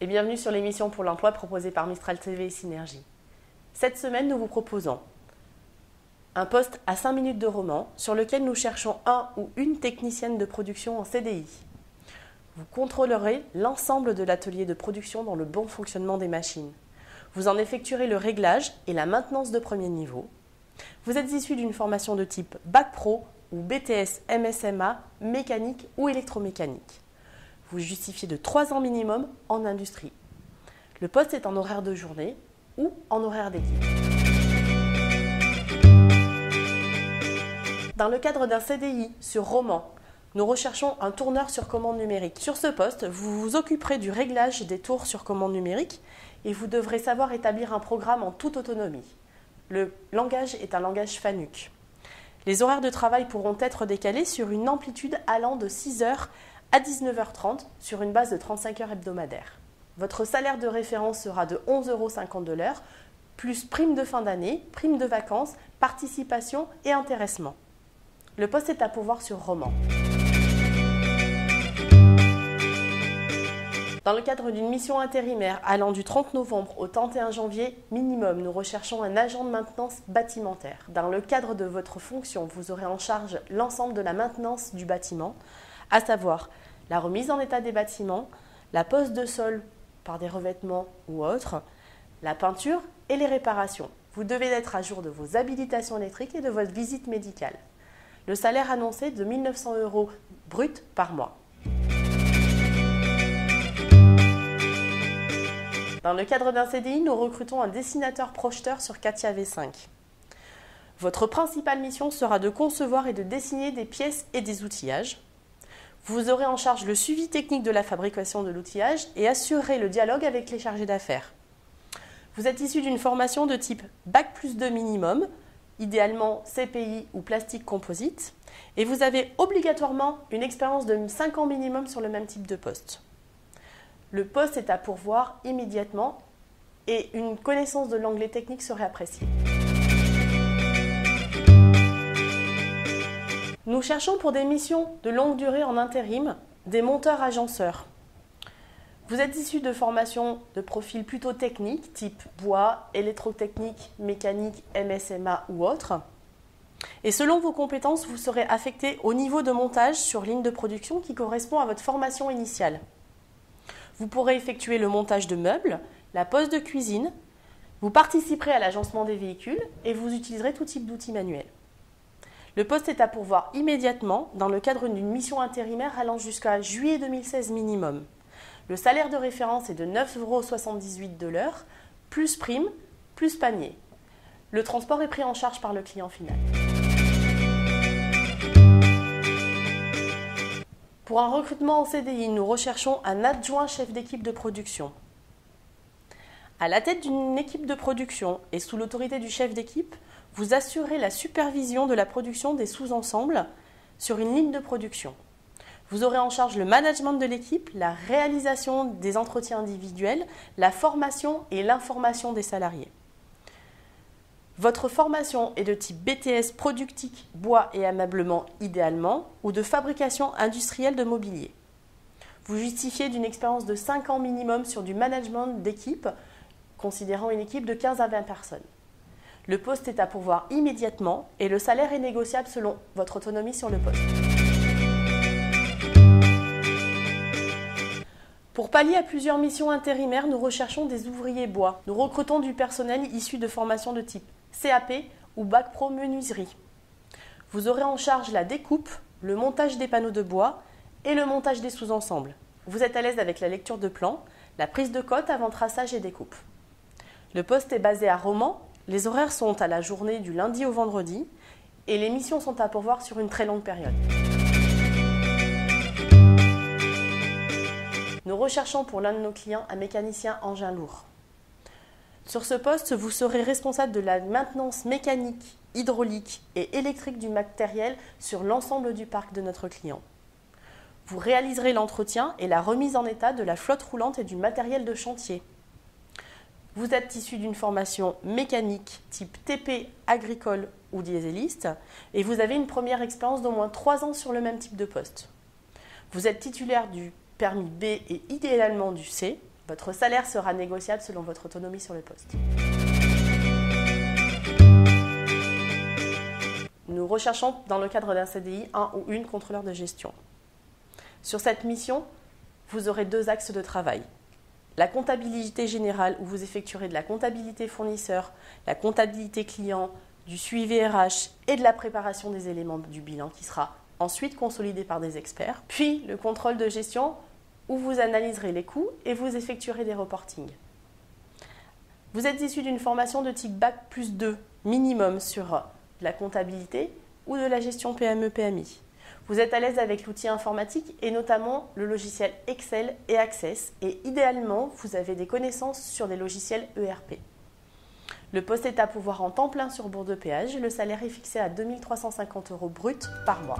et bienvenue sur l'émission pour l'emploi proposée par Mistral TV et Synergie. Cette semaine, nous vous proposons un poste à 5 minutes de Romans sur lequel nous cherchons un ou une technicienne de production en CDI. Vous contrôlerez l'ensemble de l'atelier de production dans le bon fonctionnement des machines. Vous en effectuerez le réglage et la maintenance de premier niveau. Vous êtes issu d'une formation de type Bac Pro ou BTS MSMA, mécanique ou électromécanique. Vous justifiez de 3 ans minimum en industrie. Le poste est en horaire de journée ou en horaire d'équipe. Dans le cadre d'un CDI sur Romans, nous recherchons un tourneur sur commande numérique. Sur ce poste, vous vous occuperez du réglage des tours sur commande numérique et vous devrez savoir établir un programme en toute autonomie. Le langage est un langage FANUC. Les horaires de travail pourront être décalés sur une amplitude allant de 6h à 19h30 sur une base de 35 heures hebdomadaires. Votre salaire de référence sera de 11,50 € de l'heure, plus prime de fin d'année, prime de vacances, participation et intéressement. Le poste est à pourvoir sur Romans. Dans le cadre d'une mission intérimaire allant du 30 novembre au 31 janvier minimum, nous recherchons un agent de maintenance bâtimentaire. Dans le cadre de votre fonction, vous aurez en charge l'ensemble de la maintenance du bâtiment, à savoir la remise en état des bâtiments, la pose de sol par des revêtements ou autres, la peinture et les réparations. Vous devez être à jour de vos habilitations électriques et de votre visite médicale. Le salaire annoncé est de 1 900 € brut par mois. Dans le cadre d'un CDI, nous recrutons un dessinateur-projeteur sur CATIA V5. Votre principale mission sera de concevoir et de dessiner des pièces et des outillages. Vous aurez en charge le suivi technique de la fabrication de l'outillage et assurerez le dialogue avec les chargés d'affaires. Vous êtes issu d'une formation de type Bac+2 minimum, idéalement CPI ou plastique composite, et vous avez obligatoirement une expérience de 5 ans minimum sur le même type de poste. Le poste est à pourvoir immédiatement et une connaissance de l'anglais technique serait appréciée. Nous cherchons pour des missions de longue durée en intérim des monteurs-agenceurs. Vous êtes issu de formations de profil plutôt technique, type bois, électrotechnique, mécanique, MSMA ou autre. Et selon vos compétences, vous serez affecté au niveau de montage sur ligne de production qui correspond à votre formation initiale. Vous pourrez effectuer le montage de meubles, la pose de cuisine, vous participerez à l'agencement des véhicules et vous utiliserez tout type d'outils manuels. Le poste est à pourvoir immédiatement dans le cadre d'une mission intérimaire allant jusqu'à juillet 2016 minimum. Le salaire de référence est de 9,78 € de l'heure, plus prime, plus panier. Le transport est pris en charge par le client final. Pour un recrutement en CDI, nous recherchons un adjoint chef d'équipe de production. À la tête d'une équipe de production et sous l'autorité du chef d'équipe, vous assurez la supervision de la production des sous-ensembles sur une ligne de production. Vous aurez en charge le management de l'équipe, la réalisation des entretiens individuels, la formation et l'information des salariés. Votre formation est de type BTS productique, bois et ameublement idéalement, ou de fabrication industrielle de mobilier. Vous justifiez d'une expérience de 5 ans minimum sur du management d'équipe, considérant une équipe de 15 à 20 personnes. Le poste est à pourvoir immédiatement et le salaire est négociable selon votre autonomie sur le poste. Pour pallier à plusieurs missions intérimaires, nous recherchons des ouvriers bois. Nous recrutons du personnel issu de formations de type CAP ou Bac Pro menuiserie. Vous aurez en charge la découpe, le montage des panneaux de bois et le montage des sous-ensembles. Vous êtes à l'aise avec la lecture de plans, la prise de cote avant traçage et découpe. Le poste est basé à Romans. Les horaires sont à la journée du lundi au vendredi et les missions sont à pourvoir sur une très longue période. Nous recherchons pour l'un de nos clients un mécanicien engin lourd. Sur ce poste, vous serez responsable de la maintenance mécanique, hydraulique et électrique du matériel sur l'ensemble du parc de notre client. Vous réaliserez l'entretien et la remise en état de la flotte roulante et du matériel de chantier. Vous êtes issu d'une formation mécanique type TP agricole ou dieseliste et vous avez une première expérience d'au moins 3 ans sur le même type de poste. Vous êtes titulaire du permis B et idéalement du C Votre salaire sera négociable selon votre autonomie sur le poste. Nous recherchons dans le cadre d'un CDI un ou une contrôleur de gestion. Sur cette mission, vous aurez 2 axes de travail. La comptabilité générale où vous effectuerez de la comptabilité fournisseur, la comptabilité client, du suivi RH et de la préparation des éléments du bilan qui sera ensuite consolidé par des experts. Puis le contrôle de gestion où vous analyserez les coûts et vous effectuerez des reportings. Vous êtes issu d'une formation de type Bac+2 minimum sur de la comptabilité ou de la gestion PME-PMI. Vous êtes à l'aise avec l'outil informatique et notamment le logiciel Excel et Access et idéalement, vous avez des connaissances sur des logiciels ERP. Le poste est à pourvoir en temps plein sur Bourg-de-Péage et le salaire est fixé à 2 350 € brut par mois.